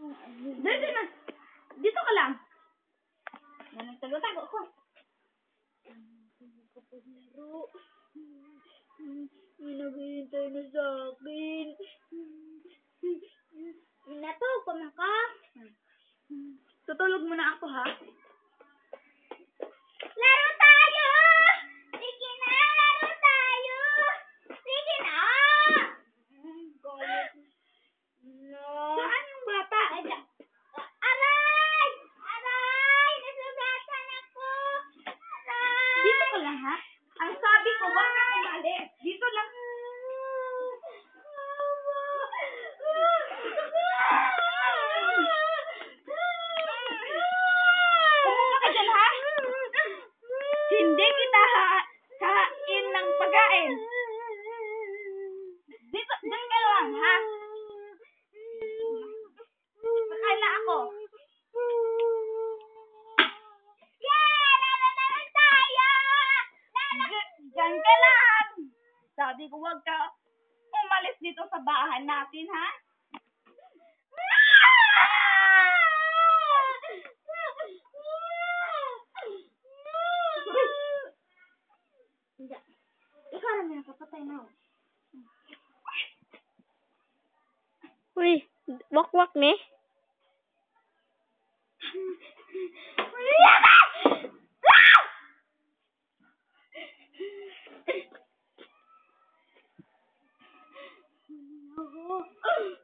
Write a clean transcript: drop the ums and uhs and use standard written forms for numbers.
Dito na. Dito ka lang. Nagtago-tago ko. Kapag laro. May naghihintay na sa akin. Natulog pa man ka. Tutulog muna ako, ha? Laro tayo! Sige na, laro tayo! Sige na! No. Saan yung bata? Aray! Aray! Nasugatan ako! Aray! Dito ka lang, ha? Ang sabi ko, wag ka umalis. Dito lang. Pumunta ka dyan, ha? Hindi kita hain ng pagkain. Dito, dyan ka lang, ha? Sakain na ako. Yeah! Lalalaan tayo! Dyan ka lang! Sabi ko, wag ka umalis dito sa bahay natin, ha? Hindi. Ikaw naman nakapatay na. Uy, wak-wak ni. Ako.